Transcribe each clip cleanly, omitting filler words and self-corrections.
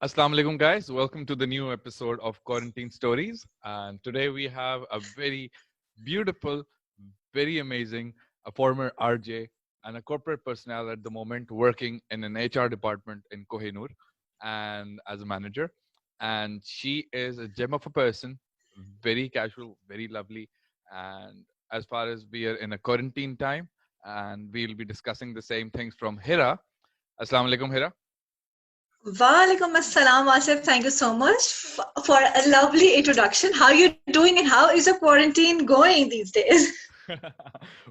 Assalamu alaikum, guys. Welcome to the new episode of Quarantine Stories. And today we have a very beautiful, very amazing, a former RJ and a corporate personnel at the moment working in an HR department in Kohinoor and as a manager. And she is a gem of a person, very casual, very lovely. And as far as we are in a quarantine time, and we'll be discussing the same things from Hira. Assalamu alaikum, Hira. Walaikum assalam, Wasif. Thank you so much for a lovely introduction. How are you doing and how is the quarantine going these days?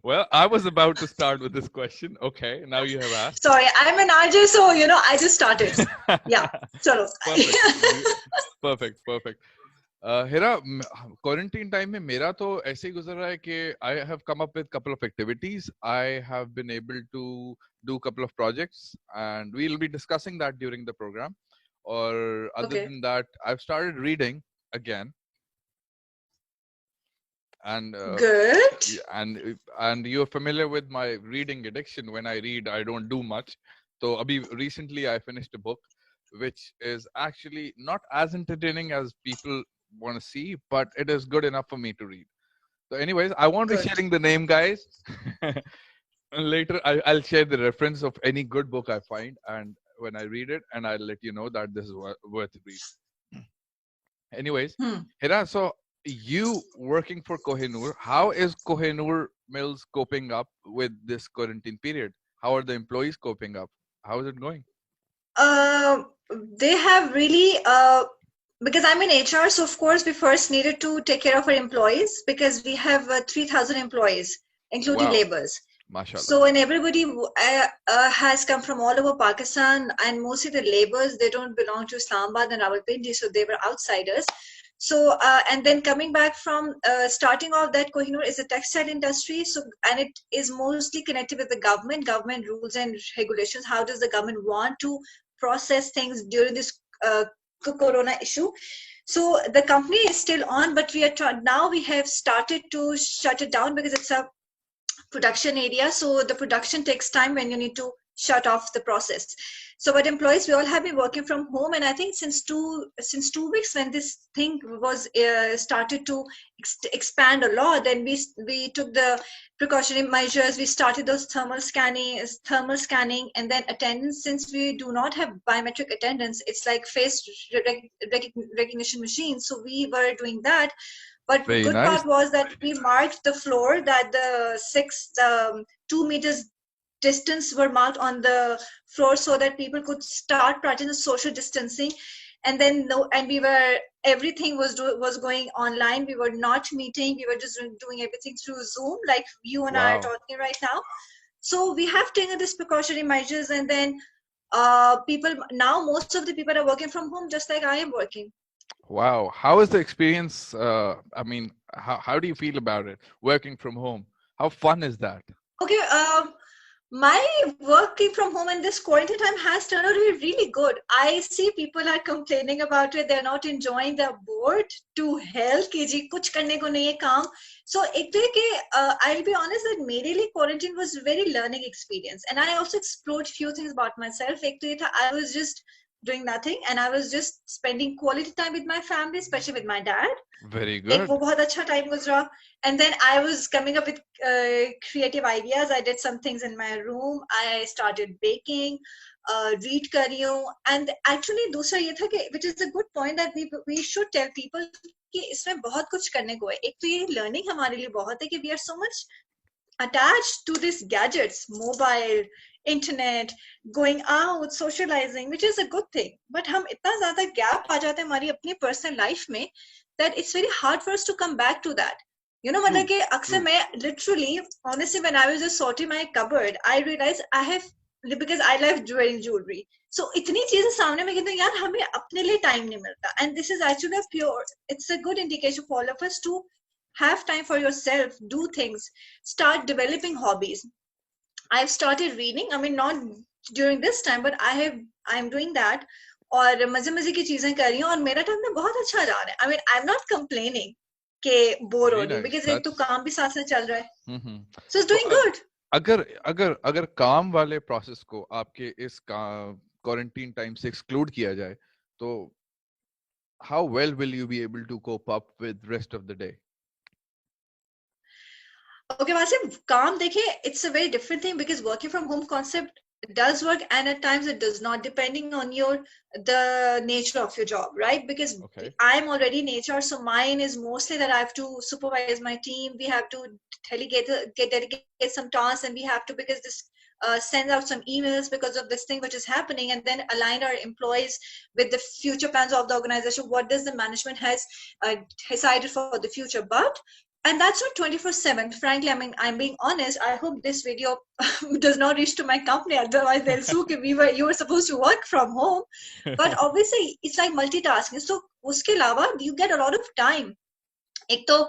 Well, I was about to start with this question. Okay, now you have asked. Sorry, I'm an RJ, so I just started. Yeah, chalo. Perfect. Hira, quarantine time में मेरा तो ऐसे ही गुजर रहा है कि I have come up with couple of activities. I have been able to do couple of projects, and we'll be discussing that during the program. Or other Okay. than that, I've started reading again. And Good. and you're familiar with my reading addiction. When I read, I don't do much. So recently I finished a book which is actually not as entertaining as people want to see, but it is good enough for me to read. So anyways, I won't be Good. sharing the name, guys. Later I'll share the reference of any good book I find, and when I read it, and I'll let you know that this is worth reading. Anyways, Hira, so you working for Kohinoor, how is Kohinoor Mills coping up with this quarantine period? How are the employees coping up? How is it going? They have really because I'm in HR, so of course we first needed to take care of our employees because we have 3,000 employees, including Wow, laborers. mashallah. So, and everybody has come from all over Pakistan, and mostly the laborers, they don't belong to Islamabad and Rawalpindi, so they were outsiders. So, and then coming back from starting off, that Kohinoor is a textile industry, so and it is mostly connected with the government rules and regulations. How does the government want to process things during this corona issue? So the company is still on, but we are now we have started to shut it down because it's a production area, so the production takes time when you need to shut off the process. So but employees, we all have been working from home, and I think since 2 weeks when this thing was started to expand a lot, then we took the precautionary measures. We started those thermal scanning, and then attendance. Since we do not have biometric attendance, it's like face recognition machines, so we were doing that. But Very good nice. part was that we marked the floor, that the 2 meters distance were marked on the floor so that people could start practicing social distancing. And then everything was going online. We were not meeting. We were just doing everything through Zoom, like you and I are Wow. talking right now. So we have taken this precautionary measures, and then people now, most of the people are working from home, just like I am working. Wow. How is the experience? I mean, how do you feel about it? Working from home. How fun is that? Okay, my working from home in this quarantine time has turned out to be really good. I see people are complaining about it. They're not enjoying. They're bored to hell. कि जी कुछ करने को नहीं है काम. So एक तो है कि I'll be honest that मेरे लिए quarantine was a very learning experience, and I also explored few things about myself. एक तो ये था, I was just doing nothing, and I was just spending quality time with my family, especially with my dad. Very एक वो good. बहुत अच्छा time गुजरा. And then I was coming up with creative ideas. I did some things in my room. I started baking, read कर रही हूँ. And actually दूसरा ये था कि, which is a good point, that we should tell people कि इसमें बहुत कुछ करने को है. एक तो ये learning हमारे लिए बहुत है कि we are so much attached to these gadgets, mobile, internet, going out, socializing, which is a good thing. But हम इतना ज़्यादा gap आ जाते हैं हमारी अपनी personal life में, that it's very hard for us to come back to that. मतलब कि अक्सर मैं literally, honestly, when I was just sorting my cupboard, I realized I have, because I love wearing jewelry. So इतनी चीजें सामने में कहते हैं यार हमें अपने लिए time नहीं मिलता. And this is actually it's a good indication for all of us to have time for yourself, do things, start developing hobbies. I've started reading. I mean, not during this time, but I'm doing that. और मजे मजे की चीजें कर रही हूँ, और मेरा टाइम में बहुत अच्छा जा रहा है. I mean, I'm not complaining के बोर हो रही हूँ, because एक तो काम भी साथ में चल रहा है. So it's doing good. अगर काम वाले प्रोसेस को आपके इस क्वारंटीन टाइम से एक्सक्लूड किया जाए, So how well will you be able to cope up with rest of the day? Okay, Wasif, calm dekhe, it's a very different thing because working from home concept does work and at times it does not, depending on the nature of your job, right? Because Okay. I'm already in HR, so mine is mostly that I have to supervise my team. We have to dedicate some tasks, and we have to, because this send out some emails because of this thing which is happening, and then align our employees with the future plans of the organization. What does the management has uh, decided for the future? And that's not 24/7. Frankly, I mean, I'm being honest. I hope this video does not reach to my company, otherwise they'll sue कि you were supposed to work from home. But obviously it's like multitasking, so uske alawa you get a lot of time. एक तो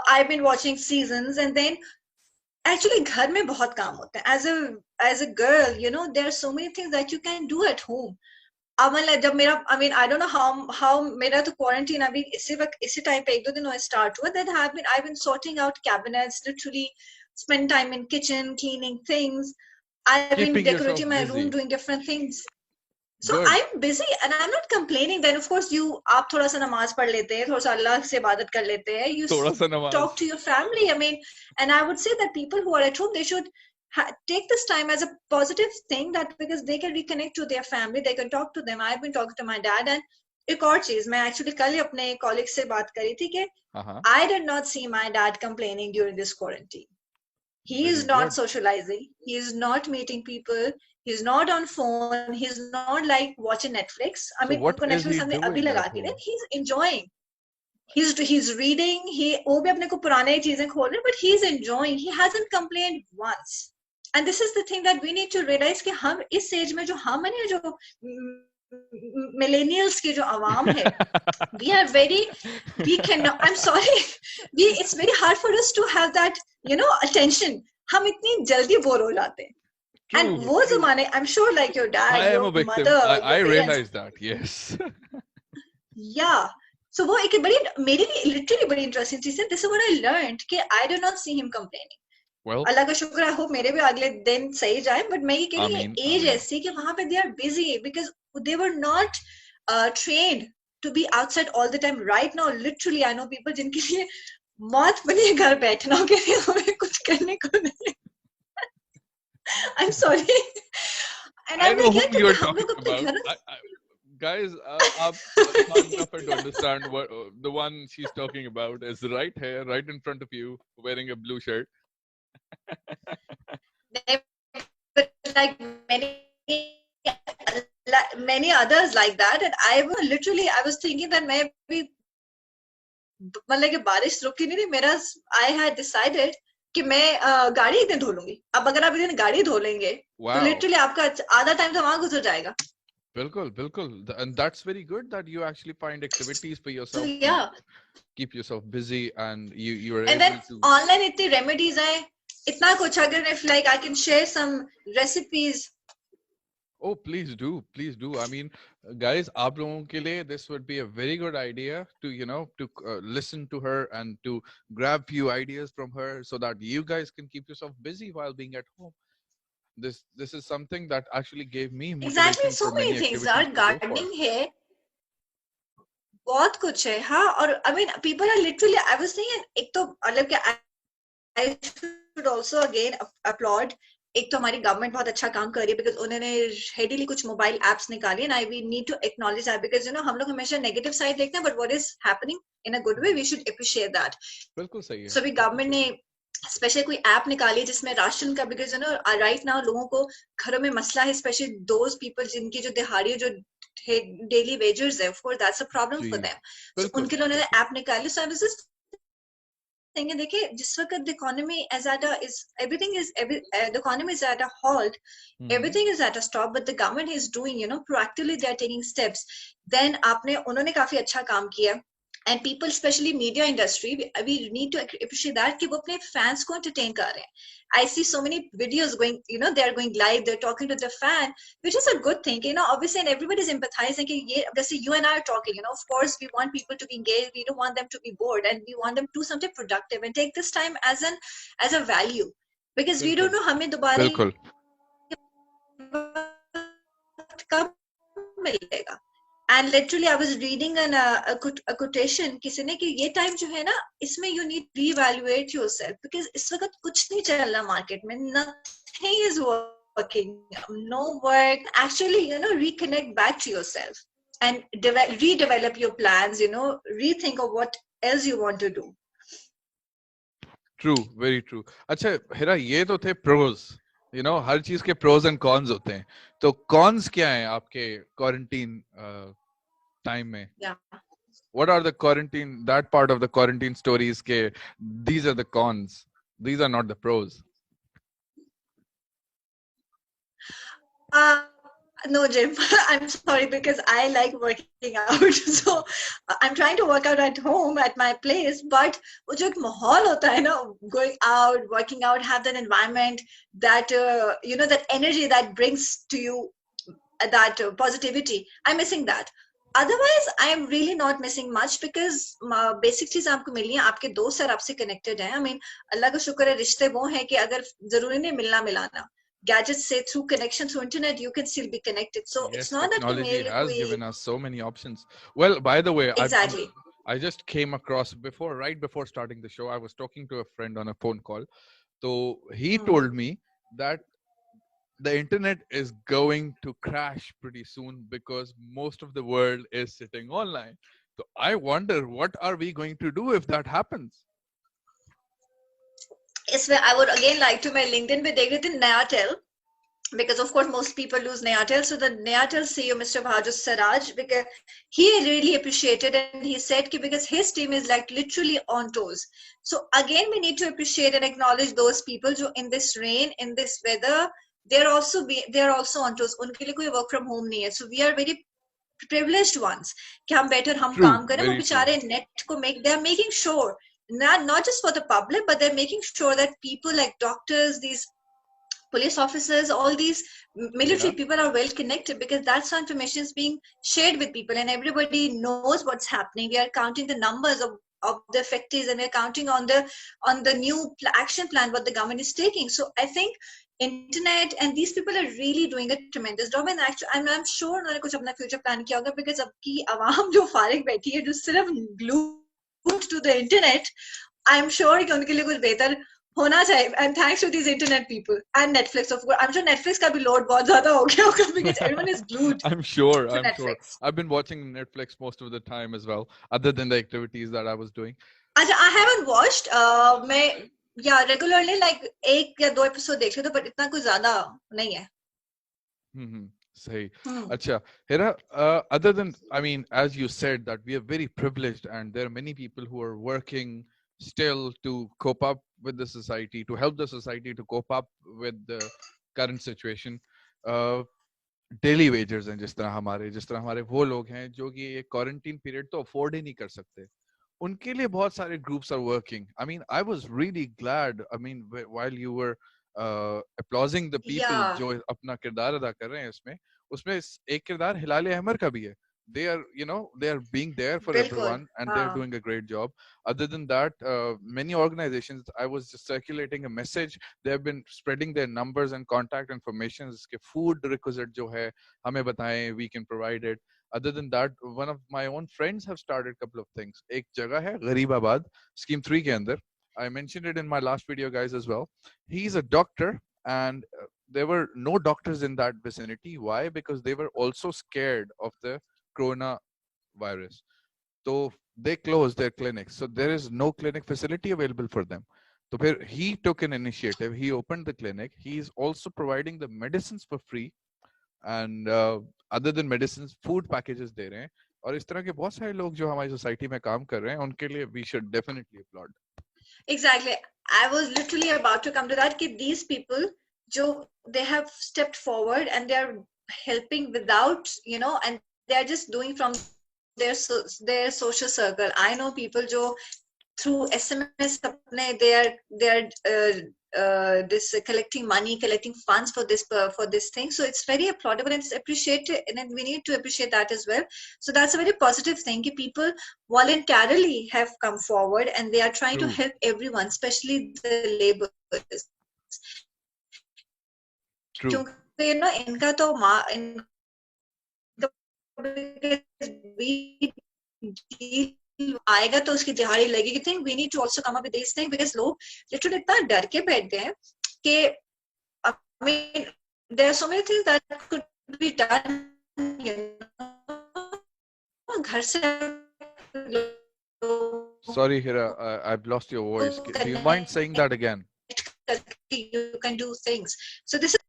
I've been watching seasons, and then actually घर में बहुत काम होता है. As a girl, there are so many things that you can do at home. अब मतलब जब मेरा, I mean, I don't know how मेरा तो quarantine अभी इसी टाइम पे 1-2 दिन start हुआ, that I've been sorting out cabinets, literally spend time in kitchen cleaning things. I've been Keeping yourself decorating my room, busy. doing different things. So Good. I'm busy and I'm not complaining. Then of course आप थोड़ा सा नमाज पढ़ लेते हैं, थोड़ा सा अल्लाह से इबादत कर लेते हैं. You Thoda sa namaz. talk to your family. I mean, and I would say that people who are at home, they should take this time as a positive thing, that because they can reconnect to their family, they can talk to them. I've been talking to my dad, and एक और चीज मैं actually कल ही अपने colleague से बात करी थी कि Uh-huh. I did not see my dad complaining during this quarantine. He Very is not good. socializing. He is not meeting people. He's not on phone. He's not like watching Netflix. I mean, So उनको what is Netflix he हमने अभी doing लगा at दी ना. home? He's enjoying. He's reading. वो भी अपने को पुराने चीजें खोल रहे, but he's enjoying. He hasn't complained once. And this is the thing that we need to realize कि हम इस एज में जो हम है, जो millennials की जो आवाम है, we are very, we cannot, I'm sorry, it's very hard for us to have that, attention. हम इतनी जल्दी बोर हो जाते हैं. And True, वो true. ज़माने, I'm sure like your I dad, am your a victim. mother, I your parents, realize that. Yes. yeah. So वो एक बड़ी, मेरे लिए literally बड़ी interesting चीज़ है. This is what I learned कि I did not see him complaining. Well, अल्लाह का शुक्र, आई होप मेरे भी अगले दिन सही जाए. बट मैं ये कह रही हूँ, एज Ameen. ऐसी कि वहां पे they are busy because they were not trained to be outside all the time. Right now, literally, I know people जिनके लिए मौत बनी है घर बैठना के लिए, हमें कुछ करने को नहीं. I'm sorry. And I I'm know like, whom यार you're क्योंकि हम talking लोग अपने about. घर, Guys, आप smart enough to understand what the one she's talking about is right here, right in front of you, wearing a blue shirt. like many others like that. And I was thinking that मैं भी मतलब कि बारिश रुकी नहीं थी मेरा. I had decided कि मैं गाड़ी एक दिन धो लूंगी. अब अगर आप एक दिन गाड़ी धो लेंगे तो लिटरली आपका आधा टाइम तो वहां गुजर जाएगा. Bilkul, bilkul. And that's very good that you actually find activities for So yourself yeah. to keep yourself busy, and you are And able then to. online इतनी remedies हैं, इतना कुछ. अगर if like I can share some recipes. Oh, please do, please do. I mean, guys, aap logon ke liye, this would be a very good idea to to listen to her and to grab few ideas from her, so that you guys can keep yourself busy while being at home. This is something that actually gave me Exactly, motivation so for many many things. यार activities to go for. gardening है, बहुत कुछ है. हाँ, और I mean people are literally, I was saying, एक तो मतलब कि I should also again applaud. एक तो हमारी गवर्नमेंट बहुत अच्छा काम कर रही है बिकॉज उन्होंने हेडीली कुछ मोबाइल एप्स निकाली. And I we need to acknowledge that because हम लोग हमेशा नेगेटिव साइड देखते हैं, but what is happening in a good way, we should appreciate that. बिल्कुल सही है. सो अभी गवर्नमेंट ने स्पेशल कोई ऐप निकाली है जिसमें राशन का, बिकॉज राइट नाउ लोगों को घरों में मसला है, स्पेशली दोज पीपल जिनकी जो दिहाड़ी जो डेली वेजर्स है, of course that's a problem for them. So उनके लिए उन्होंने ऐप निकाली. So I was just thinking, देखिए जिस वक्त the economy is at a is everything is the economy is at a halt, everything is at a stop, but the government is doing, proactively they are taking steps. Then उन्होंने काफी अच्छा काम किया. And people, especially media industry, we need to appreciate that कि वो अपने fans को entertain कर रहे हैं. I see so many videos going, they are going live, they're talking to the fan, which is a good thing. Obviously, and everybody is empathizing. You and I are talking, of course, we want people to be engaged. We don't want them to be bored, and we want them to do something productive and take this time as a value, because we don't know हमें दोबारा बिल्कुल. वक्त कब मिलेगा. And literally I was reading a quotation किसी ने कि ये time जो है ना इसमें you need to reevaluate yourself because इस वक्त कुछ नहीं चल रहा market में, nothing is working, no work. Actually, reconnect back to yourself and redevelop your plans, rethink of what else you want to do. True, very true. अच्छा हिरा, ये तो थे pros. हर चीज के pros and cons होते हैं. तो cons क्या हैं आपके quarantine time में? Yeah. What are the quarantine, that part of the quarantine stories ke these are the cons, these are not the pros? Uh, no, Jim. I'm sorry because I like working out. So I'm trying to work out at home at my place. But वो जो एक माहौल होता है ना, going out, working out, have that environment, that that energy that brings to you that positivity. I'm missing that. Otherwise, I am really not missing much because basic चीज आपको मिली है, आपके दोस्त और आपसे connected हैं. I mean, अल्लाह का शुक्र है रिश्ते वो हैं कि अगर जरूरी नहीं मिलना मिलाना. Gadgets say through connection through internet you can still be connected, so Yes, it's not that कि technology मेरे लिए has कोई given us so many options. Well, by the way, exactly I just came across right before starting the show, I was talking to a friend on a phone call. So he told me that the internet is going to crash pretty soon because most of the world is sitting online. So I wonder, what are we going to do if that happens? इसमें I would again like to मैं LinkedIn पे देख रही थी Nayatel, because of course most people lose Nayatel. So the Nayatel CEO, Mr. Bhajar Saraj, because he really appreciated and he said कि because his team is like literally on toes. So again, we need to appreciate and acknowledge those people जो in this rain, in this weather, they're also on toes. उनके लिए कोई work from home नहीं है. So we are very privileged ones कि हम better हम True, काम करें. वो very true. बेचारे net को they're making sure not just for the public, but they're making sure that people like doctors, these police officers, all these military people are well connected because that's how information is being shared with people and everybody knows what's happening. We are counting the numbers of the affectees and we're counting on the new action plan what the government is taking. So I think internet and these people are really doing a tremendous job, and actually I'm sure उन्होंने कुछ अपना future plan किया होगा because अब की आवाम जो फारिग बैठी है जो सिर्फ glued to the internet, I'm sure कि उनके लिए कुछ बेहतर होना चाहिए. And thanks to these internet people and Netflix, of course. I'm sure Netflix का भी load बहुत ज़्यादा हो गया होगा because everyone is glued I'm sure. to I'm sure. Netflix. I've been watching Netflix most of the time as well, other than the activities that I was doing. अच्छा, I haven't watched. मैं regularly like एक या दो episode देख लेता, but इतना कुछ ज़्यादा नहीं है. Say, Acha, Hira, other than, I mean, as you said, that we are very privileged and there are many people who are working still to cope up with the society, to help the society to cope up with the current situation. Daily wagers हैं, जिस तरह हमारे वो लोग हैं जो कि ये क्वारंटीन पीरियड तो अफोर्ड ही नहीं कर सकते, उनके लिए बहुत सारे groups are working. I mean I was really glad, I mean while you were applauding the people जो अपना किरदार अदा कर रहे हैं उसमें एक किरदार हिलाल अहमर का भी है. They are being there for everyone and they're doing a great job. Other than that, many organizations, I was just circulating a message, they have been spreading their numbers and contact information कि food requisite जो है हमें बताएं, we can provide it. Other than that, one of my own friends have started a couple of things. एक जगह है Garibabad scheme 3 के अंदर, I mentioned it in my last video, guys, as well. He's a doctor and there were no doctors in that vicinity. Why? Because they were also scared of the coronavirus. So they closed their clinics. So there is no clinic facility available for them. So he took an initiative. He opened the clinic. He is also providing the medicines for free. And other than medicines, food packages दे रहे हैं. और इस तरह के बहुत सारे लोग जो हमारी सोसाइटी में काम कर रहे हैं उनके लिए we should definitely applaud. Exactly. I was literally about to come to that कि these people they have stepped forward and they are helping without and they are just doing from their social circle. I know people जो through SMS अपने they are this collecting money, collecting funds for this thing. So it's very applaudable and it's appreciated, and we need to appreciate that as well. So that's a very positive thing. People voluntarily have come forward and they are trying to help everyone, especially the laborers. True. क्योंकि इनका तो we deal आएगा तो उसकी दिहाड़ी लगेगी thing we need to also come up with these things because लोग literally इतना डर के बैठ गए कि I mean there are so many things that could be done घर से Sorry, Hira, I've lost your voice. Do you mind saying that again? You can do things. So this is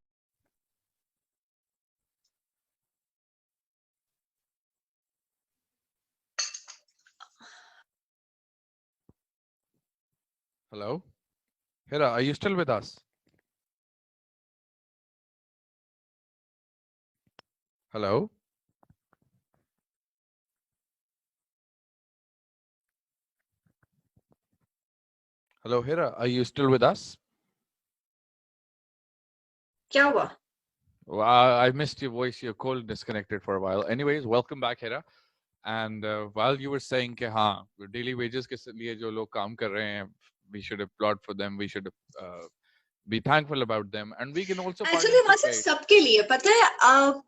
Hello? Hira, are you still with us? Hello? Hello, Hira, are you still with us? क्या हुआ? Well, I missed your voice. Your call disconnected for a while. Anyways, welcome back, Hira. And while you were saying कि हाँ, daily wages के लिए जो लोग काम कर रहे हैं, we should applaud for them. We should be thankful about them, and we can also Actually वहाँ से participate. सबके लिए पता है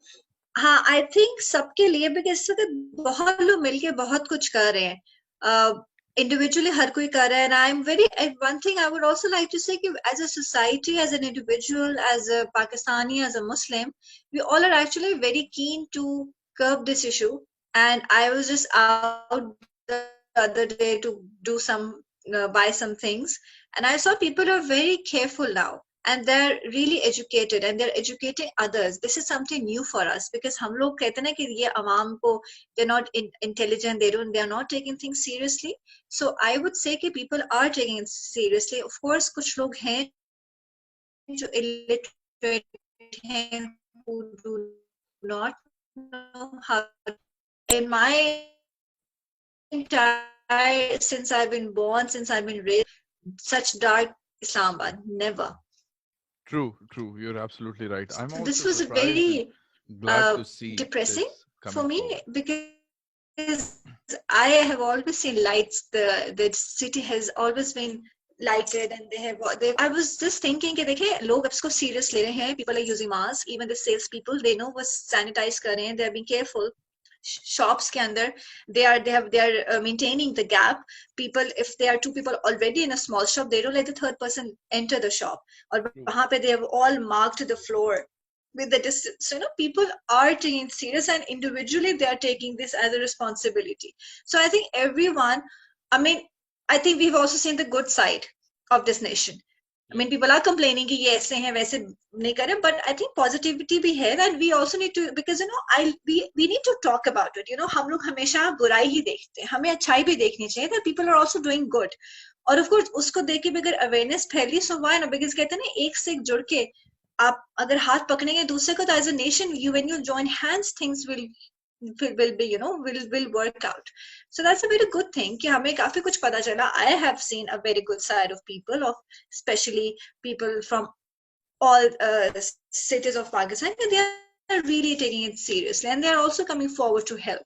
हाँ I think सबके लिए because इस वक्त बहुत लोग मिलके बहुत कुछ कर रहे हैं individually हर कोई कर रहा है and I'm very one thing I would also like to say कि as a society as an individual as a Pakistani as a Muslim we all are actually very keen to curb this issue and I was just out the other day to do some buy some things and I saw people are very careful now and they're really educated and they're educating others. This is something new for us because हम लोग कहते हैं ना कि ये अवाम को they're not intelligent, they're not taking things seriously. So I would say कि people are taking it seriously. Of course, कुछ लोग हैं जो illiterate हैं who do not know how. In my entire since I've been born, since I've been raised, such dark Islamabad never. True, true. You're absolutely right. I'm So also this was surprised and very glad to see depressing this for coming me forward. because I have always seen lights. The city has always been lighted, and I was just thinking कि देखिए लोग इसको serious ले रहे हैं. People are using masks. Even the salespeople, they know what sanitize कर रहे हैं. They are being careful. Shops के अंदर they are maintaining the gap. People, if there are two people already in a small shop, they don't let the third person enter the shop. और वहाँ पे they have all marked the floor with the distance. So people are taking it serious and individually they are taking this as a responsibility. So I think everyone, I think we've also seen the good side of this nation. I mean, people are complaining कि ये ऐसे हैं वैसे नहीं करे, but I think positivity भी है that we also need to, because we need to talk about it. हम लोग हमेशा बुराई ही देखते हैं, हमें अच्छाई भी देखनी चाहिए that people are also doing good. और of course उसको देख के भी अगर awareness फैली so why not? Because कहते हैं ना एक से एक जुड़ के आप अगर हाथ पकड़ेंगे दूसरे को तो as a nation when you join hands things will be will work out. So that's a very good thing कि हमें काफी कुछ पता चला. I have seen a very good side of people, of especially people from all cities of Pakistan, and they are really taking it seriously and they are also coming forward to help.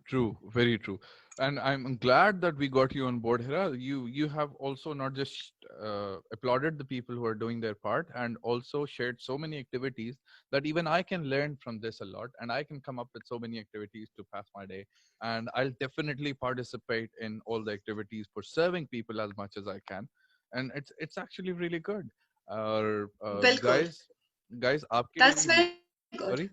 True, very true. And I'm glad that we got you on board, Hira. You have also not just applauded the people who are doing their part and also shared so many activities that even I can learn from this a lot and I can come up with so many activities to pass my day. And I'll definitely participate in all the activities for serving people as much as I can. And it's actually really good. बिल्कुल. Guys, आपके That's लिए very good. sorry.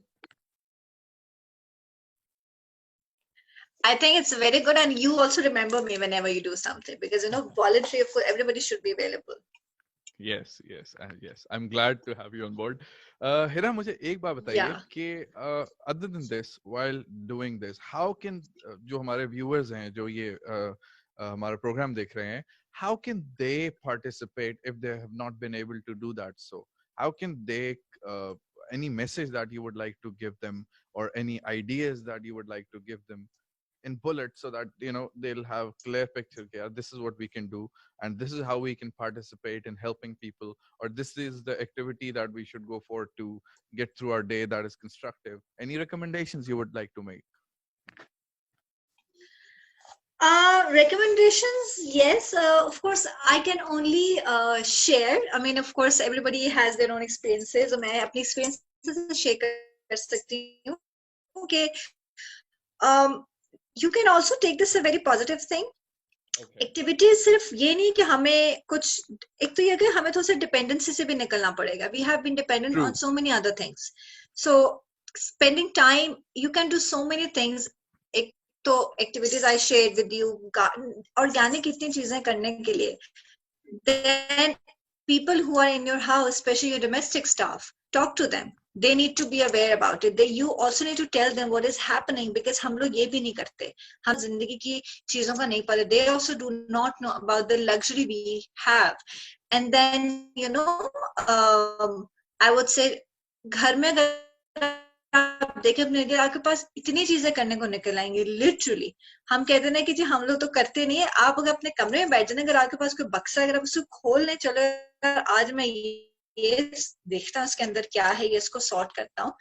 I think it's very good, and you also remember me whenever you do something because voluntary. Of course, everybody should be available. Yes, yes, yes. I'm glad to have you on board. Hira, मुझे एक बात बताइए Yeah. कि other than this, while doing this, how can जो हमारे viewers हैं, जो ये हमारा program देख रहे हैं, how can they participate if they have not been able to do that? So, how can they any message that you would like to give them, or any ideas that you would like to give them in bullets, so that they'll have clear picture, yeah, this is what we can do and this is how we can participate in helping people, or this is the activity that we should go for to get through our day that is constructive. Any recommendations you would like to make? Recommendations, yes. Of course, I can only share. I mean, of course, everybody has their own experiences. मैं अपनी experiences share कर सकती हूँ कि um, you can also take this a very positive thing. Okay. Activities सिर्फ ये नहीं कि हमें कुछ, एक तो ये कि हमें थोड़ा सा डिपेंडेंसी से भी निकलना पड़ेगा. We have been dependent on True. So many other things. So spending time, you can do so many things. एक तो activities I share with you, organic इतनी चीजें करने के लिए. Then people who are in your house, especially your domestic staff, talk to them. They need to be aware about it. You also need to tell them what is happening, because हम लोग ये भी नहीं करते. हम जिंदगी की चीजों का नहीं पता. They also do not know about the luxury we have. And then, I would say, घर में अगर आप देखें अपने लिए, आपके पास इतनी चीजें करने को निकल आएंगी. लिटरली हम कहते हैं कि जी हम लोग तो करते नहीं है. आप अगर अपने कमरे में बैठ जाए, अगर आपके पास कोई बक्सा, अगर आप उसको खोलने चले, आज मैं ये देखता हूँ इसके अंदर क्या है, ये इसको सॉर्ट करता हूँ.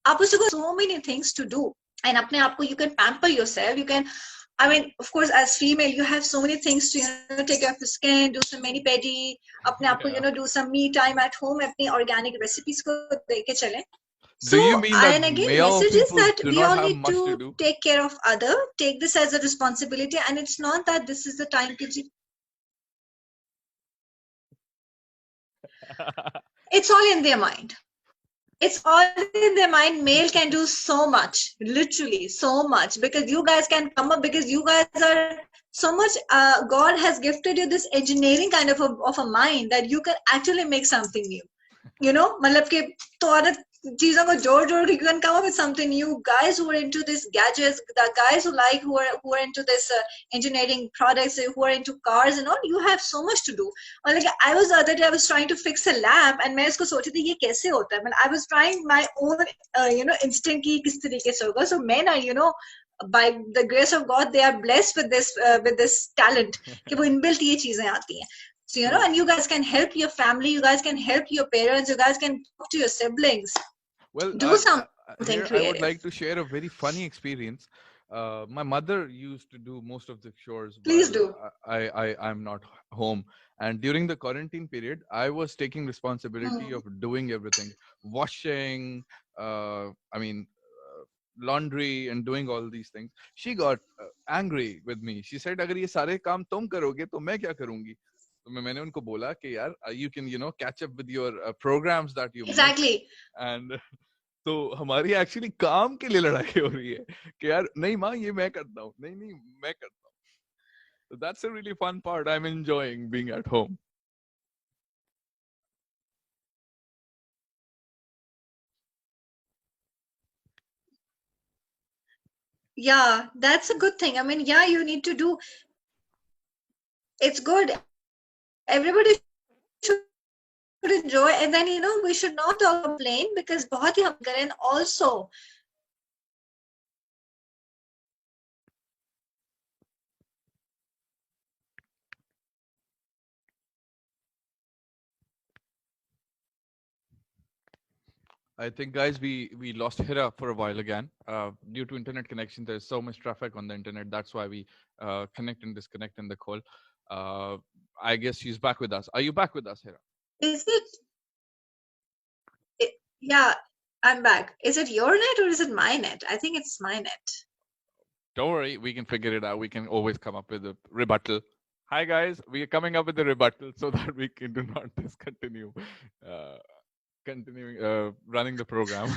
आप उसको so many things to do. And अपने आप को you can pamper yourself. You can, I mean, of course, as female, you have so many things to, take care of the skin, do some mani pedi, अपने आप को, Yeah. do some me time at home, अपनी organic recipes को देके चलें. Do So, you mean that and again, male message is people that do we not all have need much to to do? take care of other, take this as a responsibility, and it's not that this is the time to. It's all in their mind. It's all in their mind. Male can do so much, literally so much, because you guys can come up, because you guys are so much. God has gifted you this engineering kind of a mind that you can actually make something new. मतलब कि तो औरत चीजों को जोड़ जोड़ के you can come up with something new. Guys who are into this gadgets, the guys who are into this engineering products, who are into cars and all, you have so much to do. और like I was the other day, I was trying to fix a lamp, and मैं इसको सोची थी ये कैसे होता है. I was trying my own instinct की किस तरीके से होगा. So men are, by the grace of God, they are blessed with this talent कि वो inbuilt ये चीजें आती हैं. So, and you guys can help your family, you guys can help your parents, you guys can talk to your siblings. Well, Do something here I would creative. like to share a very funny experience. My mother used to do most of the chores Please while do. I'm not home. And during the quarantine period, I was taking responsibility Hmm. of doing everything, washing, I mean, laundry, and doing all these things. She got angry with me. She said, "अगर ये सारे काम तुम करोगे, तो मैं क्या करूँगी?" तो मैंने उनको बोला कि यार, you can catch up with your programs that you missed. Exactly. And तो हमारी एक्चुअली काम के लिए लड़ाई हो रही है कि यार नहीं माँ ये मैं करता हूँ, नहीं नहीं मैं करता हूँ. So that's a really fun part. I'm enjoying being at home. Yeah, that's a good thing. Yeah, you need to do. It's good. Everybody should enjoy, and then we should not complain, because बहुत ही हम करें. Also, I think, guys, we lost Hira for a while again. Due to internet connection, there's so much traffic on the internet. That's why we connect and disconnect in the call. Uh, I guess she's back with us. Are you back with us, Hira? is it? Yeah, I'm back. Is it your net or is it my net? I think it's my net. Don't worry, we can figure it out. We can always come up with a rebuttal. Hi, guys. We are coming up with a rebuttal so that we can do not discontinue. Continuing running the program.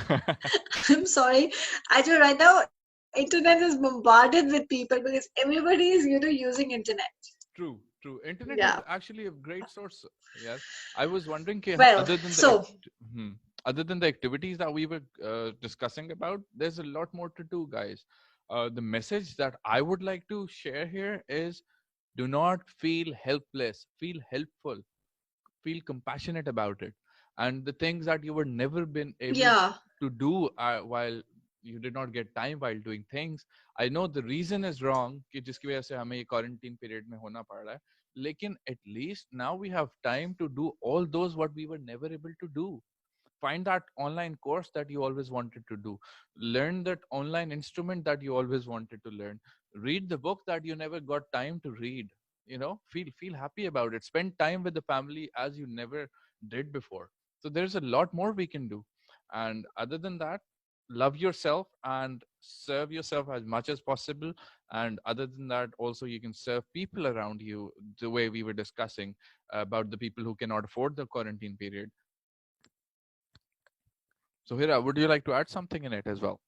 I'm sorry. Actually, right now, internet is bombarded with people because everybody is, using internet. True. Internet is Yeah. actually a great source. Yes, I was wondering, Well, other than so other than the activities that we were discussing about, there's a lot more to do, guys. The message that I would like to share here is: do not feel helpless. Feel helpful. Feel compassionate about it. And the things that you were never been able yeah, to do while you did not get time while doing things. I know the reason is wrong कि जिसकी वजह से हमें ये quarantine period में होना पड़ रहा है, लेकिन at least now we have time to do all those what we were never able to do. Find that online course that you always wanted to do, learn that online instrument that you always wanted to learn, read the book that you never got time to read. Feel happy about it. Spend time with the family as you never did before. So there's a lot more we can do. And other than that, love yourself and serve yourself as much as possible, and other than that also you can serve people around you, the way we were discussing about the people who cannot afford the quarantine period. So Hira, would you like to add something in it as well?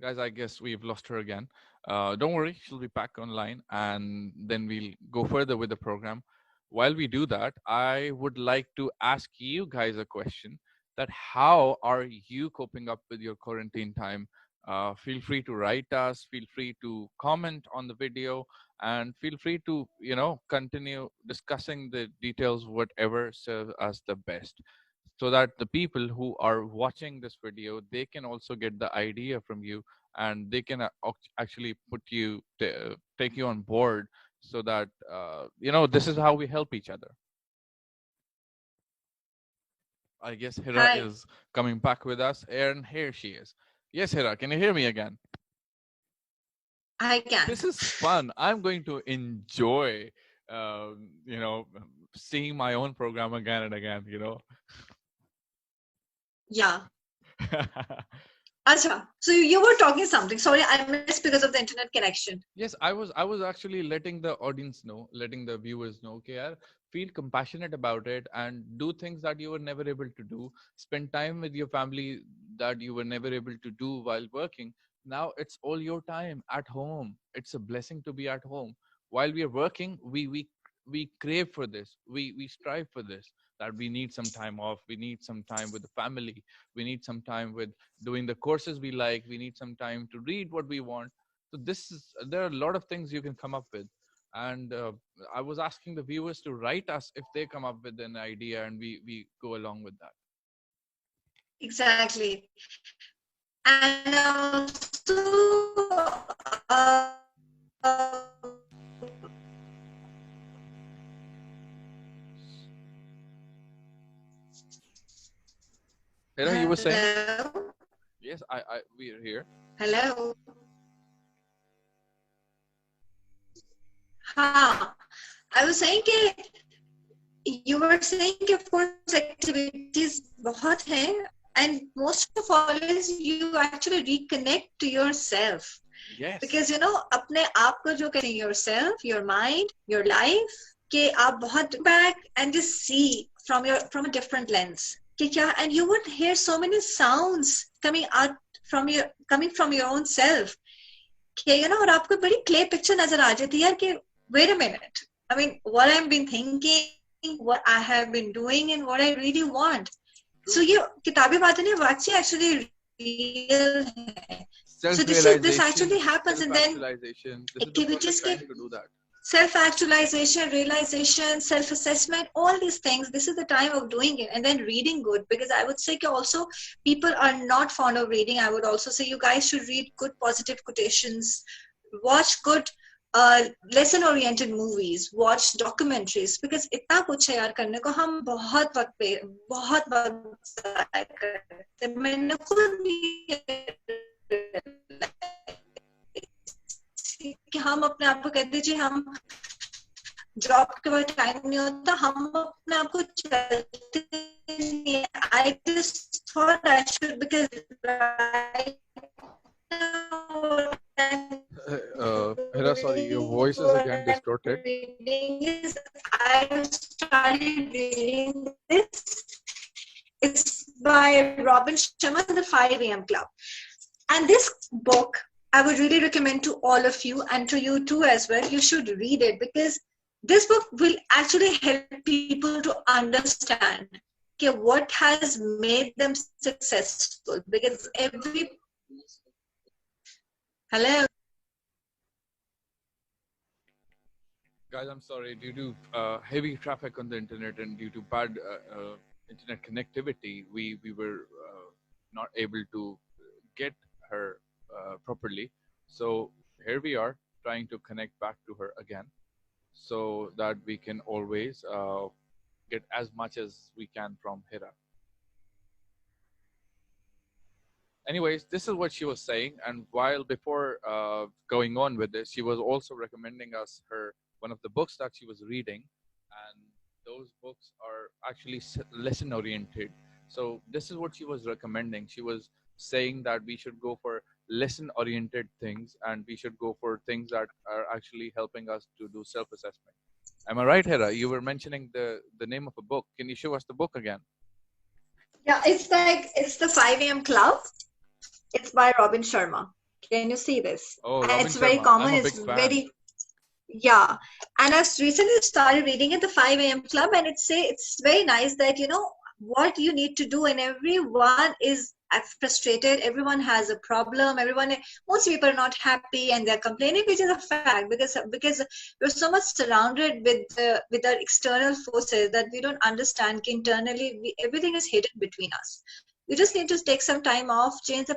Guys, I guess we've lost her again. Don't worry, she'll be back online, and then we'll go further with the program. While we do that, I would like to ask you guys a question: that how are you coping up with your quarantine time? Feel free to write us, feel free to comment on the video, and feel free to, continue discussing the details, whatever serves us the best, so that the people who are watching this video, they can also get the idea from you, and they can actually take you on board, so that this is how we help each other. I guess Hira Hi, is coming back with us, and here she is. Yes, Hira, can you hear me again? I can. This is fun. I'm going to enjoy seeing my own program again and again. Yeah. Acha, so you were talking something. Sorry, I missed because of the internet connection. Yes, I was actually letting the audience know, letting the viewers know, okay, yaar, feel compassionate about it and do things that you were never able to do. Spend time with your family that you were never able to do while working. Now it's all your time at home. It's a blessing to be at home. While we are working, we crave for this. We strive for this. That we need some time off. We need some time with the family. We need some time with doing the courses we like. We need some time to read what we want. So there are a lot of things you can come up with, and I was asking the viewers to write us if they come up with an idea, and we go along with that. Exactly. And also, Hira, you were saying? hello, Yes, I we are here. hello. हाँ, I was saying कि you were saying कि of course activities बहुत हैं, and most of all is you actually reconnect to yourself. Yes. Because अपने आप को जो कहते हैं yourself, your mind, your life, कि आप बहुत back and just see from a different lens. कि क्या, and you would hear so many sounds coming from your own self. कि और आपको बड़ी clear picture नजर आ जाती है कि wait a minute, I mean what I've been thinking, what I have been doing, and what I really want. So ये किताबी बातें नहीं, what's actually real है. So this actually happens, and then activities Trying to do that. Self-actualization, realization, self-assessment, all these things, this is the time of doing it. And then reading good, because I would say also people are not fond of reading. I would also say you guys should read good positive quotations, watch good lesson-oriented movies, watch documentaries, because इतना कुछ है यार करने को. हम बहुत वक्त ज़ाया करते हैं. मैंने खुद भी कि हम अपने आप को कहते जी हम जॉब के बाद टाइम नहीं होता, हम अपने आप को चलते नहीं. I just thought I should, because right now Hira, sorry, your voice is again distorted. I started reading this. It's by Robin Sharma, The 5 a.m. Club. And this book, I would really recommend to all of you, and to you too as well. You should read it, because this book will actually help people to understand what has made them successful. Because hello. Guys, I'm sorry. Due to heavy traffic on the internet and due to bad internet connectivity, we were not able to get her properly. So here we are trying to connect back to her again, so that we can always get as much as we can from Hira. Anyways, this is what she was saying, and while before going on with this, she was also recommending us one of the books that she was reading, and those books are actually lesson oriented. So this is what she was recommending. She was saying that we should go for lesson oriented things, and we should go for things that are actually helping us to do self assessment. Am I right, Hera? You were mentioning the name of a book. Can you show us the book again? Yeah, it's the 5 a.m. Club. It's by Robin Sharma. Can you see this? Oh, And Robin it's very Sharma. I'm common. a It's big fan. very, yeah. And I've recently started reading at the 5 a.m. Club, and it's very nice that what you need to do, and everyone is frustrated. Everyone has a problem. Most people are not happy, and they're complaining, which is a fact because we're so much surrounded with our external forces that we don't understand. Internally, everything is hidden between us. You just need to take some time off, change the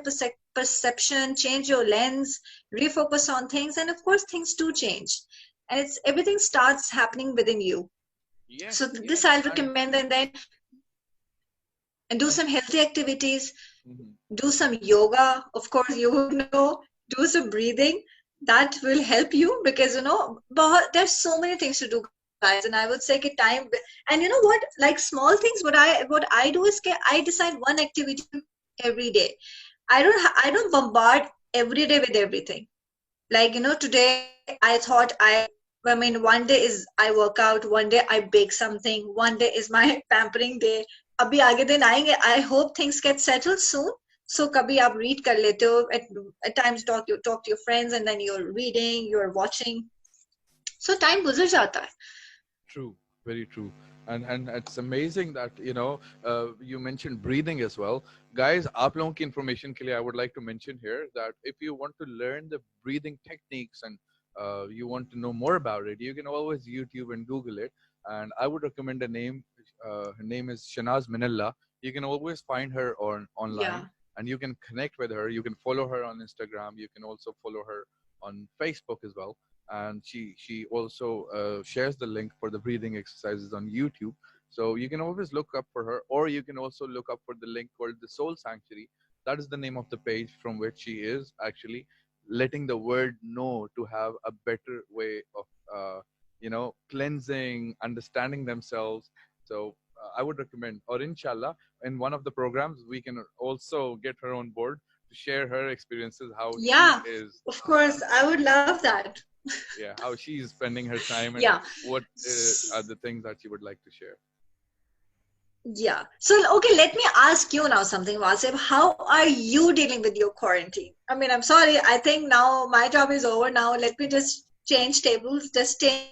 perception, change your lens, refocus on things, and of course, things do change. And it's everything starts happening within you. Yes, So this yes. I'll recommend, and then and do And some healthy activities, mhm. do some yoga. Of course, you would know. Do some breathing. That will help you because but there's so many things to do, guys. And I would say कि time. And you know what? Like small things. What I do is I decide one activity every day. I don't bombard every day with everything. Like today I thought I mean, one day is I work out, one day I bake something, one day is my pampering day. अभी आगे दिन आएंगे. I hope things get settled soon. So कभी आप read कर लेते हो, at times talk to your friends, and then you're reading, you're watching. So time गुजर जाता है. True, very true. And it's amazing that you mentioned breathing as well, guys. आप लोगों की information के लिए, I would like to mention here that if you want to learn the breathing techniques and you want to know more about it, you can always YouTube and Google it. And I would recommend a name. Her name is Shanaz Minalla. You can always find her online, Yeah. and you can connect with her. You can follow her on Instagram. You can also follow her on Facebook as well, and she also shares the link for the breathing exercises on YouTube. So you can always look up for her, or you can also look up for the link called the Soul Sanctuary. That is the name of the page from which she is actually letting the world know to have a better way of cleansing, understanding themselves. So I would recommend, or inshallah, in one of the programs we can also get her on board to share her experiences, how she Yeah, is of course, I would love that. yeah, how she's spending her time, and Yeah. what are the things that she would like to share. Yeah. So, okay, let me ask you now something, Wasif. How are you dealing with your quarantine? I mean, I'm sorry. I think now my job is over now. Let me just change tables, just take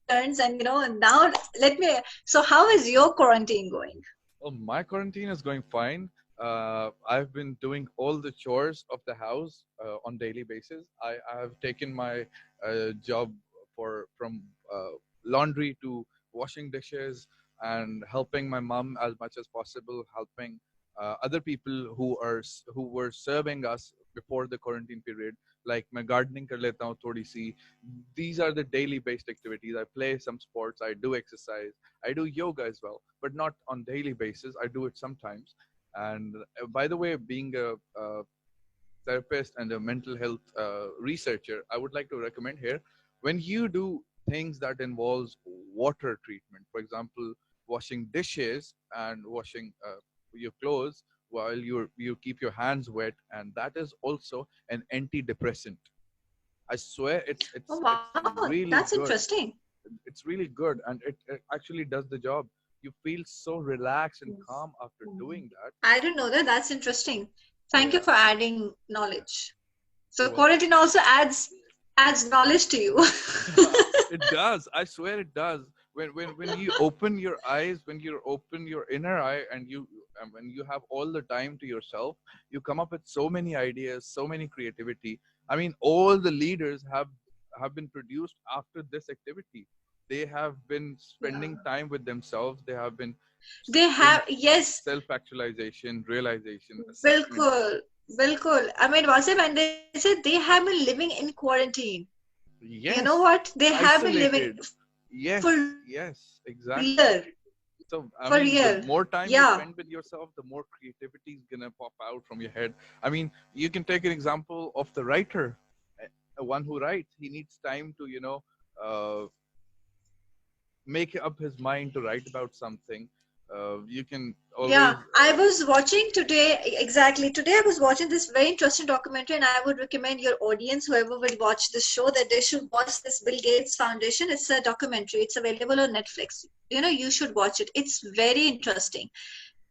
turns, and and now let me. So, how is your quarantine going? Well, my quarantine is going fine. I've been doing all the chores of the house on daily basis. I have taken my job from laundry to washing dishes and helping my mom as much as possible, helping other people who were serving us before the quarantine period. Like मैं gardening कर लेता हूँ थोड़ी सी. These are the daily based activities. I play some sports. I do exercise. I do yoga as well, but not on daily basis. I do it sometimes. And by the way, being a therapist and a mental health researcher, I would like to recommend here, when you do things that involves water treatment, for example, washing dishes and washing your clothes while you keep your hands wet, and that is also an antidepressant. I swear it's Oh, it's wow, it's that's really good. interesting. It's really good, and it actually does the job. You feel so relaxed and calm after doing that. I didn't know that. That's interesting. Thank you Yeah, for adding knowledge. So, you're welcome. quarantine also adds knowledge to you. It does. I swear it does. When you open your eyes, when you open your inner eye, and when you have all the time to yourself, you come up with so many ideas, so many creativity. I mean, all the leaders have been produced after this activity. They have been Yeah. spending time with themselves. They have been They doing have, yes, self-actualization, realization, assessment. bilkul, bilkul. I mean, Wasif, and they said they have been living in quarantine. You know Yes, what? They have been living isolated. for Yes, yes, exactly. year, So, I for mean, the real. more time you Yeah. spend with yourself, the more creativity is gonna pop out from your head. I mean, you can take an example of the writer, one who writes. He needs time to, make up his mind to write about something. You can Yeah, always. I was watching today, exactly. Today I was watching this very interesting documentary, and I would recommend your audience, whoever will watch this show, that they should watch this Bill Gates Foundation. It's a documentary. It's available on Netflix. You know, you should watch it. It's very interesting.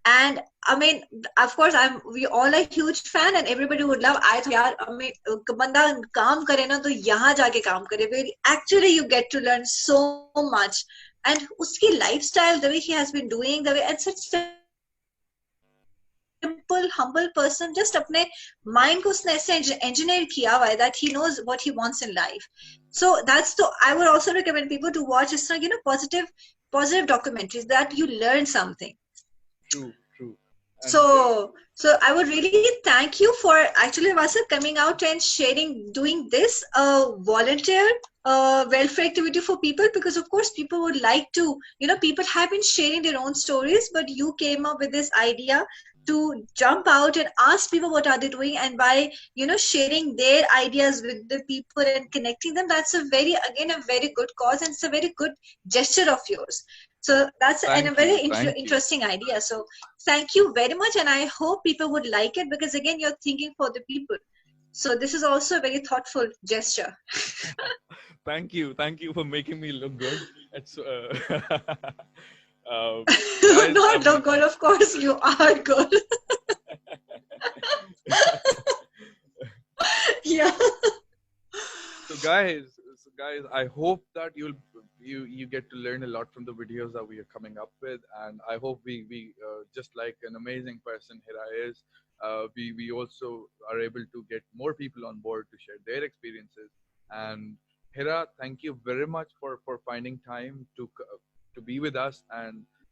And I mean, of course, we all are huge fan, and everybody would love. I thought, यार, I mean, बंदा काम करे ना तो यहाँ जाके काम करे. Where actually you get to learn so much. And उसकी lifestyle, the way he has been doing, the way, and such simple, humble person, just अपने mind को उसने ऐसे engineer किया हुआ है that he knows what he wants in life. So that's the, I would also recommend people to watch इस तरह, positive documentaries that you learn something. True, true. And So I would really thank you for actually Vasif coming out and sharing, doing this volunteer welfare activity for people, because of course people would like to, people have been sharing their own stories, but you came up with this idea to jump out and ask people what are they doing, and by sharing their ideas with the people and connecting them, that's a very, again, a very good cause, and it's a very good gesture of yours. So that's a thank very you, thank you. interesting idea. So thank you very much, and I hope people would like it, because again, you're thinking for the people. So this is also a very thoughtful gesture. Thank you for making me look good. It's No, guys. no, God, of course you are good. Yeah. So guys, I hope that you get to learn a lot from the videos that we are coming up with, and I hope we just like an amazing person Hira is, we also are able to get more people on board to share their experiences. And Hira, thank you very much for finding time to be with us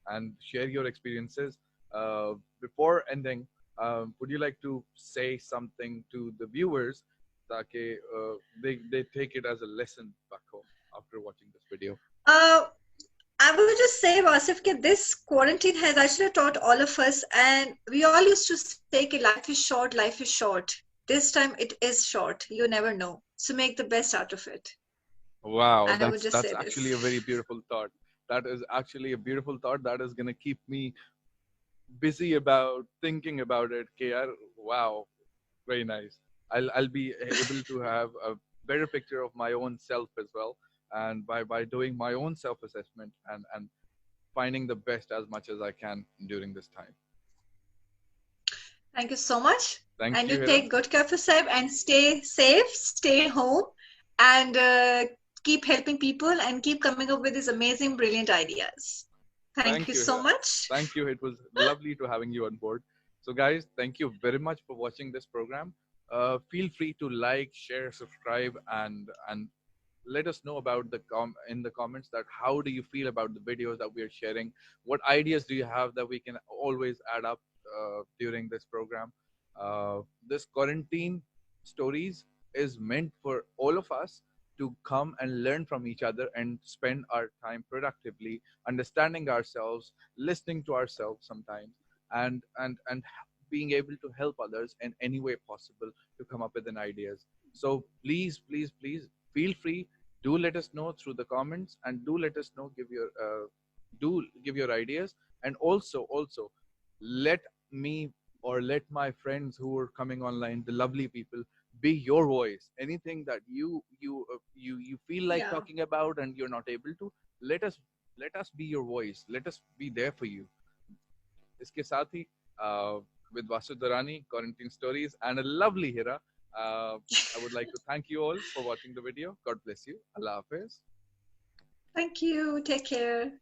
and share your experiences. Before ending, would you like to say something to the viewers ताकि they take it as a lesson back home after watching this video? Uh, I would just say, Wasif, that this quarantine has actually taught all of us, and we all used to say that life is short, life is short. This time it is short. You never know. So make the best out of it. Wow, I would just that's say this. actually a very beautiful thought. That is actually a beautiful thought that is gonna keep me busy about thinking about it. KR, wow, very nice. I'll be able to have a better picture of my own self as well, and by doing my own self assessment and finding the best as much as I can during this time. Thank you so much. Thank And you, you Hira. take good care of yourself and stay safe, stay home, and keep helping people and keep coming up with these amazing, brilliant ideas. Thank Thank you you, so Hira. much. Thank you. It was lovely to having you on board. So, guys, thank you very much for watching this program. Feel free to like, share, subscribe, and let us know about in the comments that how do you feel about the videos that we are sharing. What ideas do you have that we can always add up during this program? This quarantine stories is meant for all of us to come and learn from each other and spend our time productively, understanding ourselves, listening to ourselves sometimes, and being able to help others in any way possible to come up with an ideas. So please, please, please feel free. Do let us know through the comments, and do let us know. Do give your ideas, and also let me or let my friends who are coming online, the lovely people, be your voice. Anything that you feel like Yeah. talking about and you're not able to, let us be your voice. Let us be there for you. इसके साथ ही with Wasif Durrani, Quarantine Stories, and a lovely Hira, I would like to thank you all for watching the video. God bless you. Allah Hafiz. Thank you. Take care.